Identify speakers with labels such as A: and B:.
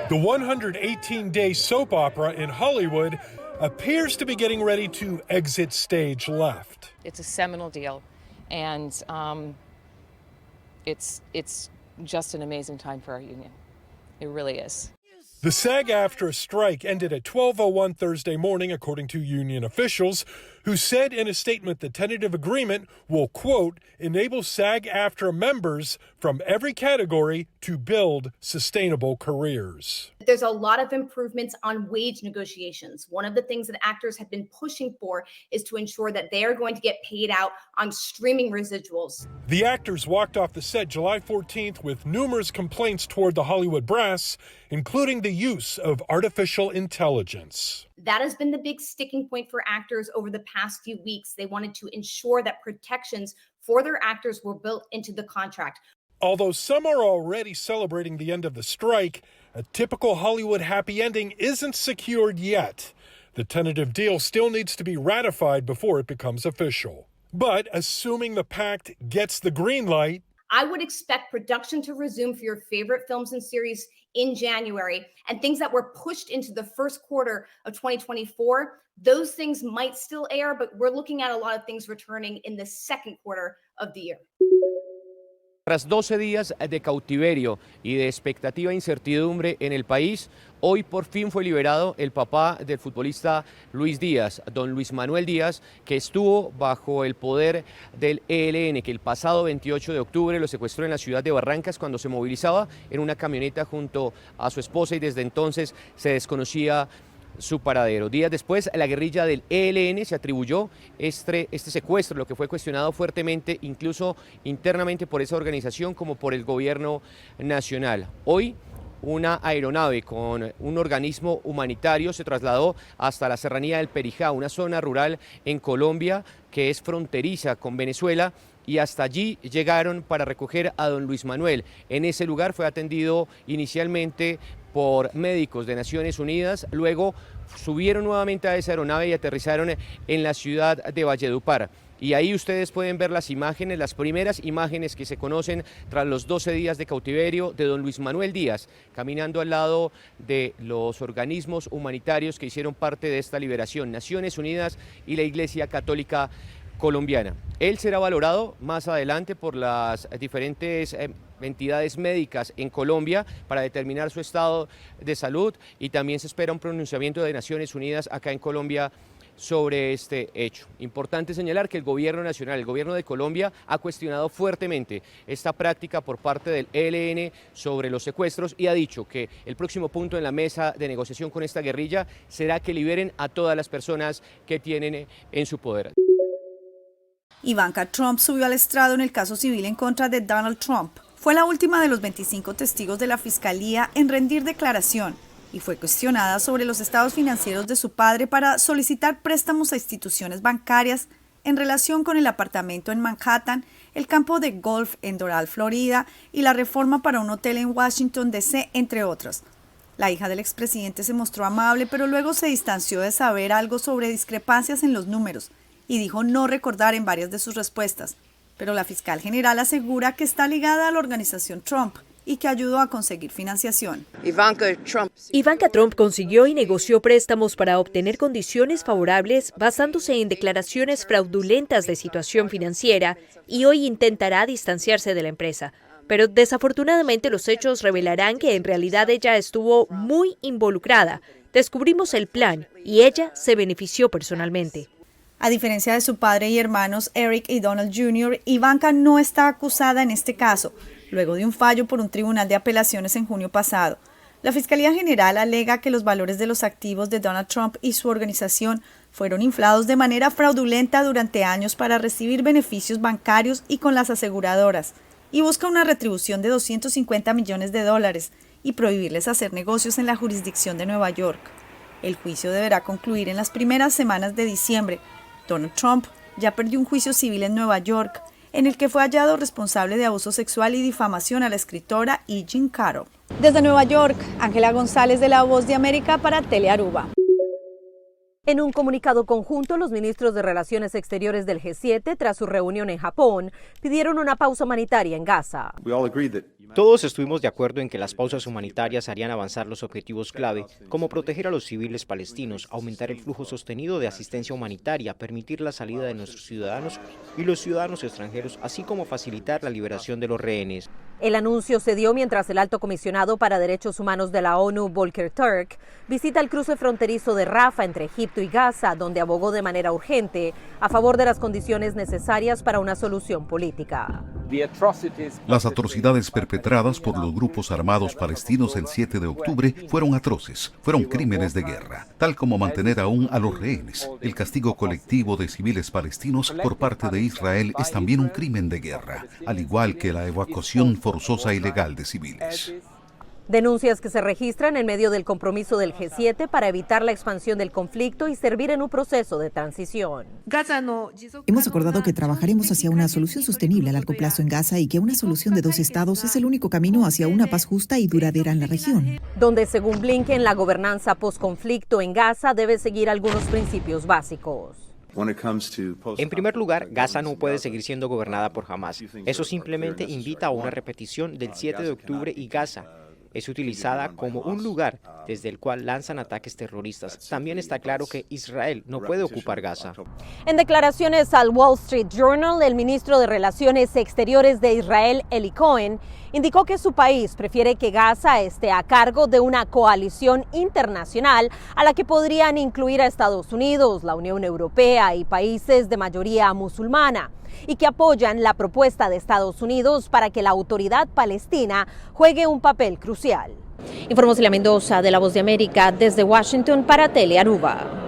A: The 118-day soap opera in Hollywood appears to be getting ready to exit stage left.
B: It's a seminal deal, and it's just an amazing time for our union. It really is.
A: The SAG-AFTRA strike ended at 12:01 Thursday morning, according to union officials, who said in a statement the tentative agreement will, quote, enable SAG-AFTRA members from every category to build sustainable careers.
C: There's a lot of improvements on wage negotiations. One of the things that actors have been pushing for is to ensure that they are going to get paid out on streaming residuals.
A: The actors walked off the set July 14th with numerous complaints toward the Hollywood brass, including the use of artificial intelligence.
C: That has been the big sticking point for actors over the past few weeks. They wanted to ensure that protections for their actors were built into the contract.
A: Although some are already celebrating the end of the strike, a typical Hollywood happy ending isn't secured yet. The tentative deal still needs to be ratified before it becomes official. But assuming the pact gets the green light,
C: I would expect production to resume for your favorite films and series in January, and things that were pushed into the first quarter of 2024, those things might still air, but we're looking at a lot of things returning in the second quarter of the year.
D: Tras 12 días de cautiverio y de expectativa e incertidumbre en el país, hoy por fin fue liberado el papá del futbolista Luis Díaz, don Luis Manuel Díaz, que estuvo bajo el poder del ELN, que el pasado 28 de octubre lo secuestró en la ciudad de Barrancas cuando se movilizaba en una camioneta junto a su esposa y desde entonces se desconocía su paradero. Días después, la guerrilla del ELN se atribuyó este secuestro, lo que fue cuestionado fuertemente, incluso internamente por esa organización como por el gobierno nacional. Hoy, una aeronave con un organismo humanitario se trasladó hasta la serranía del Perijá, una zona rural en Colombia que es fronteriza con Venezuela, y hasta allí llegaron para recoger a don Luis Manuel. En ese lugar fue atendido inicialmente por médicos de Naciones Unidas, luego subieron nuevamente a esa aeronave y aterrizaron en la ciudad de Valledupar. Y ahí ustedes pueden ver las imágenes, las primeras imágenes que se conocen tras los 12 días de cautiverio de don Luis Manuel Díaz, caminando al lado de los organismos humanitarios que hicieron parte de esta liberación, Naciones Unidas y la Iglesia Católica colombiana. Él será valorado más adelante por las diferentes entidades médicas en Colombia para determinar su estado de salud, y también se espera un pronunciamiento de Naciones Unidas acá en Colombia sobre este hecho. Importante señalar que el gobierno nacional, el gobierno de Colombia, ha cuestionado fuertemente esta práctica por parte del ELN sobre los secuestros y ha dicho que el próximo punto en la mesa de negociación con esta guerrilla será que liberen a todas las personas que tienen en su poder.
E: Ivanka Trump subió al estrado en el caso civil en contra de Donald Trump. Fue la última de los 25 testigos de la fiscalía en rendir declaración y fue cuestionada sobre los estados financieros de su padre para solicitar préstamos a instituciones bancarias en relación con el apartamento en Manhattan, el campo de golf en Doral, Florida, y la reforma para un hotel en Washington, D.C., entre otros. La hija del expresidente se mostró amable, pero luego se distanció de saber algo sobre discrepancias en los números y dijo no recordar en varias de sus respuestas. Pero la fiscal general asegura que está ligada a la organización Trump y que ayudó a conseguir financiación.
F: Ivanka Trump consiguió y negoció préstamos para obtener condiciones favorables basándose en declaraciones fraudulentas de situación financiera y hoy intentará distanciarse de la empresa. Pero desafortunadamente los hechos revelarán que en realidad ella estuvo muy involucrada. Descubrimos el plan y ella se benefició personalmente.
E: A diferencia de su padre y hermanos Eric y Donald Jr., Ivanka no está acusada en este caso, luego de un fallo por un tribunal de apelaciones en junio pasado. La Fiscalía General alega que los valores de los activos de Donald Trump y su organización fueron inflados de manera fraudulenta durante años para recibir beneficios bancarios y con las aseguradoras, y busca una retribución de $250 millones y prohibirles hacer negocios en la jurisdicción de Nueva York. El juicio deberá concluir en las primeras semanas de diciembre. Donald Trump ya perdió un juicio civil en Nueva York, en el que fue hallado responsable de abuso sexual y difamación a la escritora E. Jean Carroll. Desde Nueva York, Ángela González de La Voz de América para Telearuba.
G: En un comunicado conjunto, los ministros de Relaciones Exteriores del G7, tras su reunión en Japón, pidieron una pausa humanitaria en Gaza.
H: Todos estuvimos de acuerdo en que las pausas humanitarias harían avanzar los objetivos clave, como proteger a los civiles palestinos, aumentar el flujo sostenido de asistencia humanitaria, permitir la salida de nuestros ciudadanos y los ciudadanos extranjeros, así como facilitar la liberación de los rehenes.
G: El anuncio se dio mientras el alto comisionado para Derechos Humanos de la ONU, Volker Turk, visita el cruce fronterizo de Rafah entre Egipto y Gaza, donde abogó de manera urgente a favor de las condiciones necesarias para una solución política.
I: Las atrocidades perpetradas por los grupos armados palestinos el 7 de octubre fueron atroces, fueron crímenes de guerra, tal como mantener aún a los rehenes. El castigo colectivo de civiles palestinos por parte de Israel es también un crimen de guerra, al igual que la evacuación forzosa e ilegal de civiles.
G: Denuncias que se registran en medio del compromiso del G7 para evitar la expansión del conflicto y servir en un proceso de transición.
J: Hemos acordado que trabajaremos hacia una solución sostenible a largo plazo en Gaza y que una solución de dos estados es el único camino hacia una paz justa y duradera en la región.
G: Donde, según Blinken, la gobernanza post-conflicto en Gaza debe seguir algunos principios básicos.
H: En primer lugar, Gaza no puede seguir siendo gobernada por Hamás. Eso simplemente invita a una repetición del 7 de octubre y Gaza es utilizada como un lugar desde el cual lanzan ataques terroristas. También está claro que Israel no puede ocupar Gaza.
G: En declaraciones al Wall Street Journal, el ministro de Relaciones Exteriores de Israel, Eli Cohen, indicó que su país prefiere que Gaza esté a cargo de una coalición internacional a la que podrían incluir a Estados Unidos, la Unión Europea y países de mayoría musulmana, y que apoyan la propuesta de Estados Unidos para que la autoridad palestina juegue un papel crucial. Informó Celia Mendoza de La Voz de América desde Washington para Telearuba.